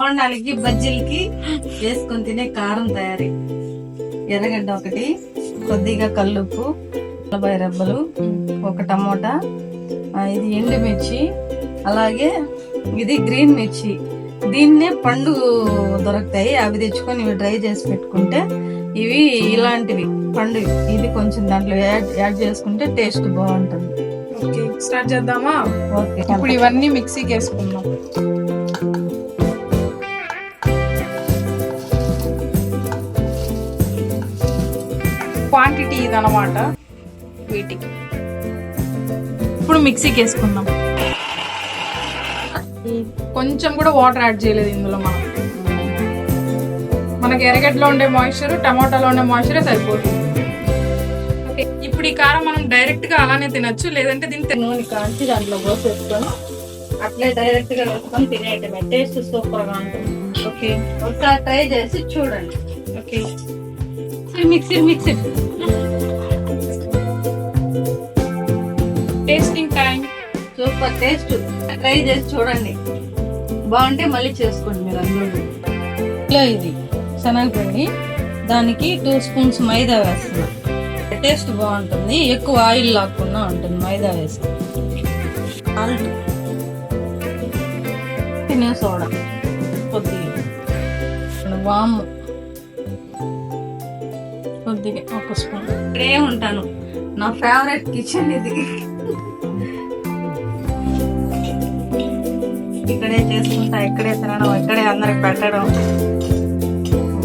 బోండాలకి బజ్జీలకి వేసుకొని తినే కారం తయారీ. ఎర్రగడ్డ ఒకటి, కొద్దిగా కల్లుప్పు, ఉల్లిపాయ రెబ్బలు, ఒక టమోటా, ఇది ఎండుమిర్చి, అలాగే ఇది గ్రీన్ మిర్చి. దీన్నే పండు దొరుకుతాయి, అవి తెచ్చుకొని ఇవి డ్రై చేసి పెట్టుకుంటే ఇవి ఇలాంటివి పండు. ఇది కొంచెం దాంట్లో యాడ్ చేసుకుంటే టేస్ట్ బాగుంటుంది. ఓకే, స్టార్ట్ చేద్దామా? ఓకే, ఇప్పుడు ఇవన్నీ మిక్సీకి వేసుకుందాం. క్వాంటిటీ ఇదన్నమాట వీటికి. ఇప్పుడు మిక్సీకి వేసుకుందాం. కొంచెం కూడా వాటర్ యాడ్ చేయలేదు ఇందులో. మనకి ఎర్రగడ్డలో ఉండే మాయిశ్చర్, టమాటాలో ఉండే మాయిశ్చరే సరిపోతుంది. ఇప్పుడు ఈ కారం మనం డైరెక్ట్ గా అలానే తినొచ్చు, లేదంటే దీన్ని నూనె కాంచి దాంట్లో పోసేసుకొని అట్లే డైరెక్ట్ గా వేసుకొని తినేయటమే. టేస్ట్ సూపర్ గా ఉంటుంది. ఓకే, ఒకసారి ట్రై చేసి చూడండి. Okay, mixie tasting time. Super taste. Try చేసి చూడండి, బాగుంటే మళ్ళీ చేసుకోండి మీరు. అందులో ఇది శనగపిండి, దానికి 2 స్పూన్స్ మైదా వేస్తున్నా. టేస్ట్ బాగుంటుంది, ఎక్కువ ఆయిల్ లాక్కుండా ఉంటుంది మైదా వేస్తే. సాల్ట్, తినే సోడా కొద్దిగా, వాము కొద్దిగా 1 స్పూన్. ఇక్కడే ఉంటాను, నా ఫేవరెట్ కిచెన్ ఇది. ఇక్కడే చేసుకుంటా, ఇక్కడే తినడం, ఇక్కడే అందరికి పెట్టడం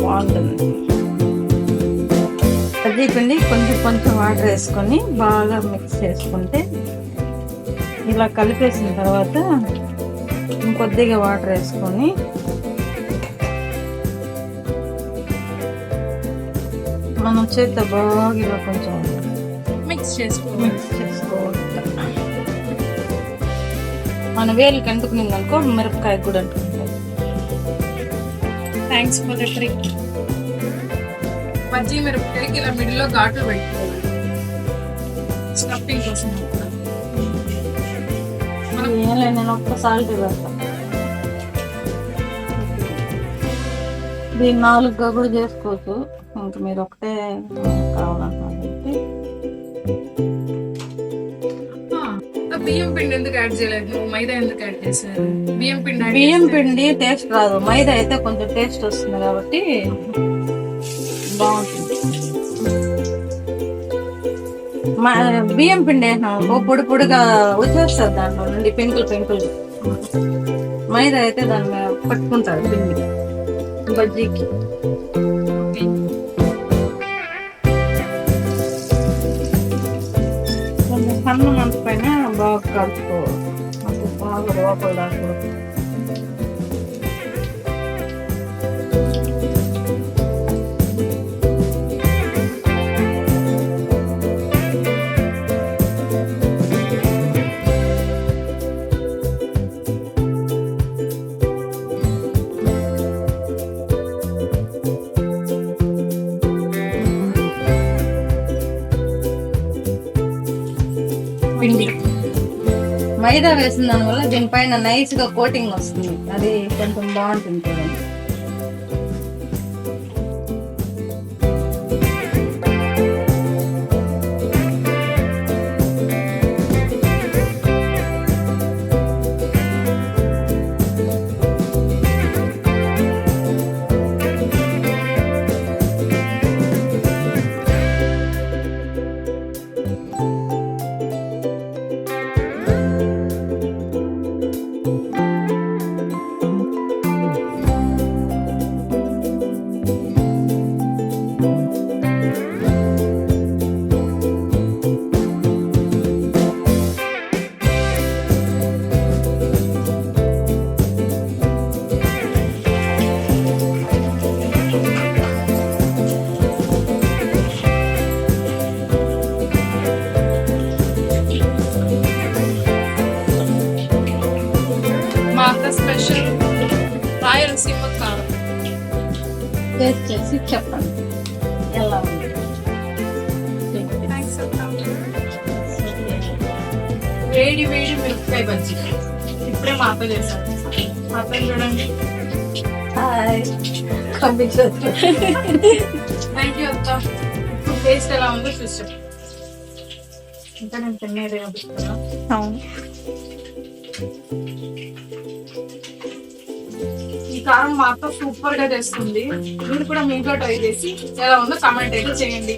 బాగుంటుంది. బజ్జీ పిండి కొంచెం వాటర్ వేసుకొని బాగా మిక్స్ చేసుకుంటే, ఇలా కలిపేసిన తర్వాత ఇంకొద్దిగా వాటర్ వేసుకొని మనం చేత్తో బాగా ఇలా కొంచెం మిక్స్ చేసుకోవాలి. మన వేలికి అంటుకునింది అనుకో, మిరపకాయ కూడా అంటుకుంటుంది. Thanks for the trick. బజ్జీ మిరపకాయకి ఇలా మిడిల్లో ఘాట్లు పెట్టుకోవాలి, స్టఫింగ్ కోసం. నేను ఒక్క సాల్ట్ పెడతాను. దీన్ని 4గా కూడా చేసుకోవచ్చు, ఇంక మీరు ఒకటే కావాలంటున్నారు. బియ్యం పిండి ఎందుకు యాడ్ చేయలేదు? మైదా ఎందుకు యాడ్ చేశారు? బియ్యం పిండి టేస్ట్ రాదు, మైదా అయితే కొంచెం టేస్ట్ వస్తుంది కాబట్టి బాగుంటుంది. బియ్యం పిండి వేసినాము పొడి పొడిగా వచ్చేస్తుంది, దాంట్లో నుండి పెంకులు. మైదా అయితే దాన్ని పట్టుకుంటారు పిండి బజ్జీకి. కొంచెం సన్న మంట పైన బాగా కలుపుకోవాలి, బాగా లోపల దాకా. పిండి మైదా వేసిన దానివల్ల దీనిపైన నైస్ గా కోటింగ్ వస్తుంది, అది కొంచెం బాగుంటుంది చూడండి. స్పెషల్ రాయలసీమ కారం. టేస్ట్ చేసి చెప్పండి ఎలా ఉంది. వేడి వేడి మిరపకాయ బజ్జీ ఇప్పుడే మా అత్త చేశారు. మా అత్తని చూడండి. పంపించవచ్చు. థ్యాంక్ యూ అత్త. ఇప్పుడు టేస్ట్ ఎలా ఉందో చూసాం. ఇంకా నేను తినేదే అడుగుతున్నా. అవును. ఈ కారం మా అత్త సూపర్ గా చేస్తుంది. మీరు కూడా మీ ఇంట్లో ట్రై చేసి ఎలా ఉందో కామెంట్ అయితే చేయండి.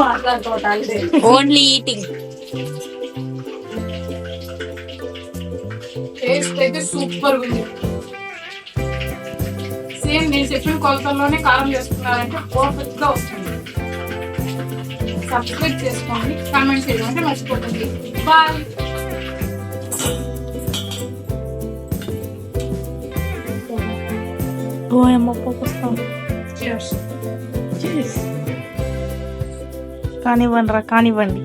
మాట్లాడుకోవటానికి ఓన్లీ ఈటింగ్. టేస్ట్ అయితే సూపర్ ఉంది. సేమ్ నేను చెప్పిన కొలతల్లోనే కారం చేసుకున్నారంటే పర్ఫెక్ట్ గా వస్తుంది. సబ్స్క్రైబ్ చేసుకోండి, కామెంట్ చేయడం అంటే మర్చిపోతుంది. బాయ్. ఓయమ్మ పోస్తాం. కానివ్వండి.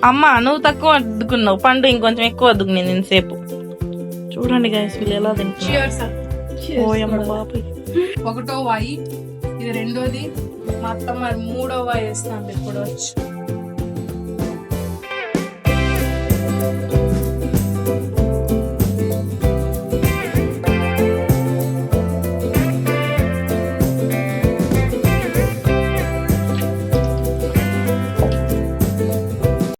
అమ్మ నువ్వు తక్కువ అద్దుకున్నావు, పండు ఇంకొంచెం ఎక్కువ అద్దుకునేది ఇంతసేపు. చూడండి గైస్ వీళ్ళు ఎలా తింటున్నారు. ఓయమ్మ బాబు. ఒకటో వాయి, ఇది రెండోది, మా అత్తమ్మ మూడో వాయి వేస్తాను ఇప్పుడు వచ్చి.